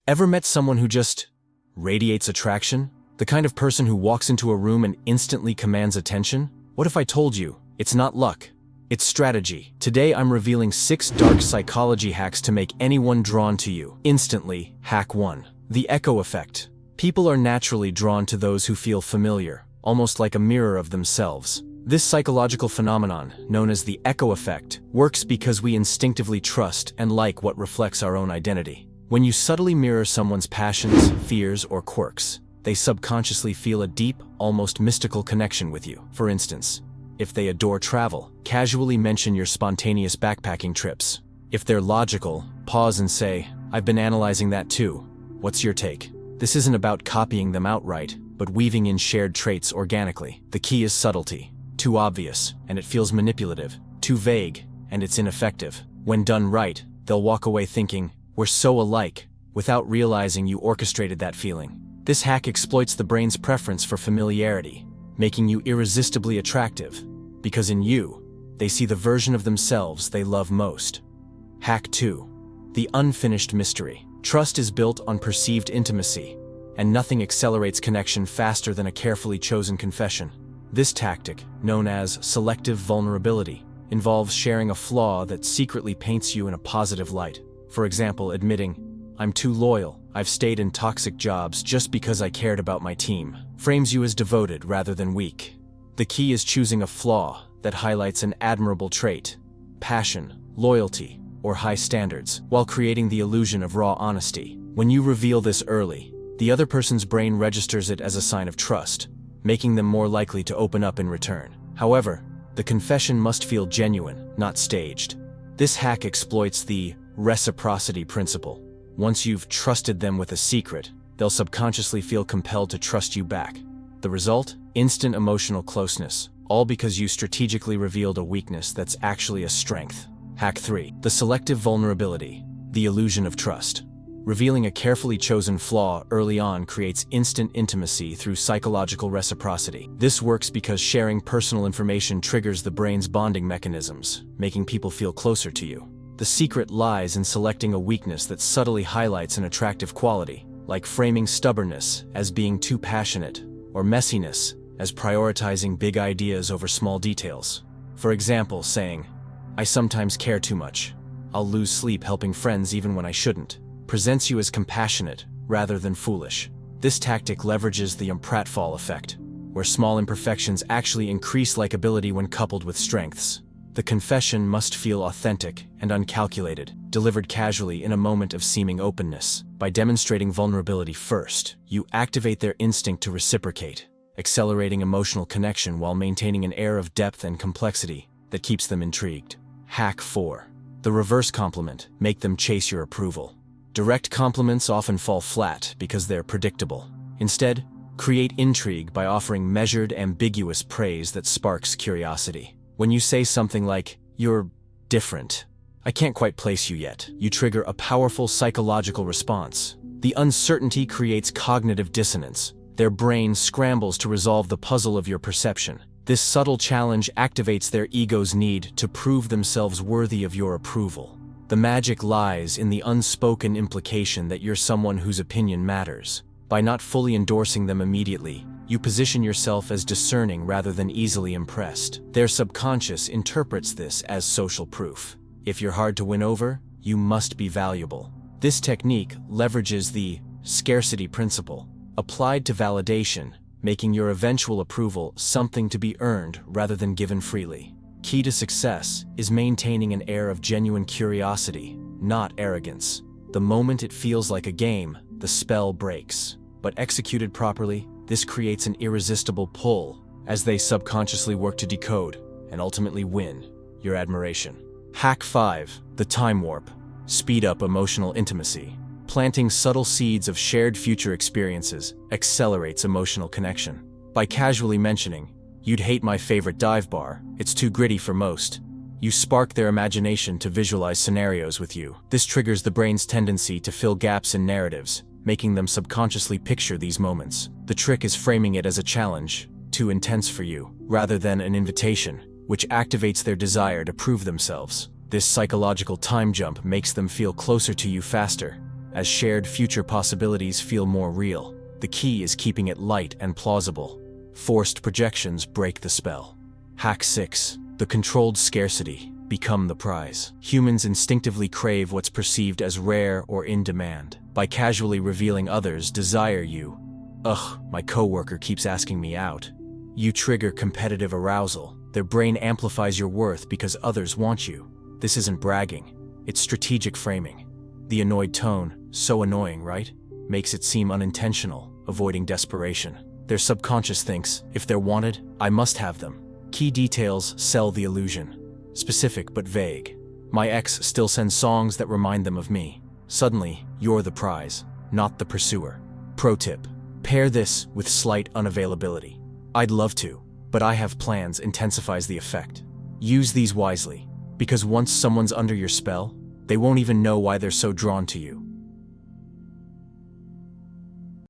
Ever met someone who just radiates attraction? The kind of person who walks into a room and instantly commands attention? What if I told you, it's not luck, it's strategy? Today I'm revealing 6 dark psychology hacks to make anyone drawn to you instantly. Hack 1. The echo effect. People are naturally drawn to those who feel familiar, almost like a mirror of themselves. This psychological phenomenon, known as the echo effect, works because we instinctively trust and like what reflects our own identity. When you subtly mirror someone's passions, fears, or quirks, they subconsciously feel a deep, almost mystical connection with you. For instance, if they adore travel, casually mention your spontaneous backpacking trips. If they're logical, pause and say, "I've been analyzing that too. What's your take?" This isn't about copying them outright, but weaving in shared traits organically. The key is subtlety. Too obvious, and it feels manipulative. Too vague, and it's ineffective. When done right, they'll walk away thinking, "We're so alike," without realizing you orchestrated that feeling. This hack exploits the brain's preference for familiarity, making you irresistibly attractive, because in you, they see the version of themselves they love most. Hack 2. The unfinished mystery. Trust is built on perceived intimacy, and nothing accelerates connection faster than a carefully chosen confession. This tactic, known as selective vulnerability, involves sharing a flaw that secretly paints you in a positive light. For example, admitting, "I'm too loyal, I've stayed in toxic jobs just because I cared about my team," frames you as devoted rather than weak. The key is choosing a flaw that highlights an admirable trait, passion, loyalty, or high standards, while creating the illusion of raw honesty. When you reveal this early, the other person's brain registers it as a sign of trust, making them more likely to open up in return. However, the confession must feel genuine, not staged. This hack exploits the reciprocity principle. Once you've trusted them with a secret, they'll subconsciously feel compelled to trust you back. The result? Instant emotional closeness, all because you strategically revealed a weakness that's actually a strength. Hack 3. The selective vulnerability. The illusion of trust. Revealing a carefully chosen flaw early on creates instant intimacy through psychological reciprocity. This works because sharing personal information triggers the brain's bonding mechanisms, making people feel closer to you. The secret lies in selecting a weakness that subtly highlights an attractive quality, like framing stubbornness as being too passionate, or messiness as prioritizing big ideas over small details. For example, saying, "I sometimes care too much. I'll lose sleep helping friends even when I shouldn't," presents you as compassionate rather than foolish. This tactic leverages the pratfall effect, where small imperfections actually increase likability when coupled with strengths. The confession must feel authentic and uncalculated, delivered casually in a moment of seeming openness. By demonstrating vulnerability first, you activate their instinct to reciprocate, accelerating emotional connection while maintaining an air of depth and complexity that keeps them intrigued. Hack 4. The reverse compliment. Make them chase your approval. Direct compliments often fall flat because they're predictable. Instead, create intrigue by offering measured, ambiguous praise that sparks curiosity. When you say something like, "You're different, I can't quite place you yet," you trigger a powerful psychological response. The uncertainty creates cognitive dissonance. Their brain scrambles to resolve the puzzle of your perception. This subtle challenge activates their ego's need to prove themselves worthy of your approval. The magic lies in the unspoken implication that you're someone whose opinion matters. By not fully endorsing them immediately, you position yourself as discerning rather than easily impressed. Their subconscious interprets this as social proof. If you're hard to win over, you must be valuable. This technique leverages the scarcity principle, applied to validation, making your eventual approval something to be earned rather than given freely. Key to success is maintaining an air of genuine curiosity, not arrogance. The moment it feels like a game, the spell breaks. But executed properly, this creates an irresistible pull as they subconsciously work to decode and ultimately win your admiration. Hack 5. The time warp. Speed up emotional intimacy. Planting subtle seeds of shared future experiences accelerates emotional connection. By casually mentioning, "You'd hate my favorite dive bar, it's too gritty for most," you spark their imagination to visualize scenarios with you. This triggers the brain's tendency to fill gaps in narratives, making them subconsciously picture these moments. The trick is framing it as a challenge, too intense for you, rather than an invitation, which activates their desire to prove themselves. This psychological time jump makes them feel closer to you faster, as shared future possibilities feel more real. The key is keeping it light and plausible. Forced projections break the spell. Hack 6. The controlled scarcity. Become the prize. Humans instinctively crave what's perceived as rare or in demand. By casually revealing others desire you. Ugh, my coworker keeps asking me out. You trigger competitive arousal. Their brain amplifies your worth because others want you. This isn't bragging, it's strategic framing. The annoyed tone, so annoying, right? Makes it seem unintentional, avoiding desperation. Their subconscious thinks, if they're wanted, I must have them. Key details sell the illusion. Specific but vague. My ex still sends songs that remind them of me. Suddenly, you're the prize, not the pursuer. Pro tip. Pair this with slight unavailability. I'd love to, but I have plans intensifies the effect. Use these wisely, because once someone's under your spell, they won't even know why they're so drawn to you.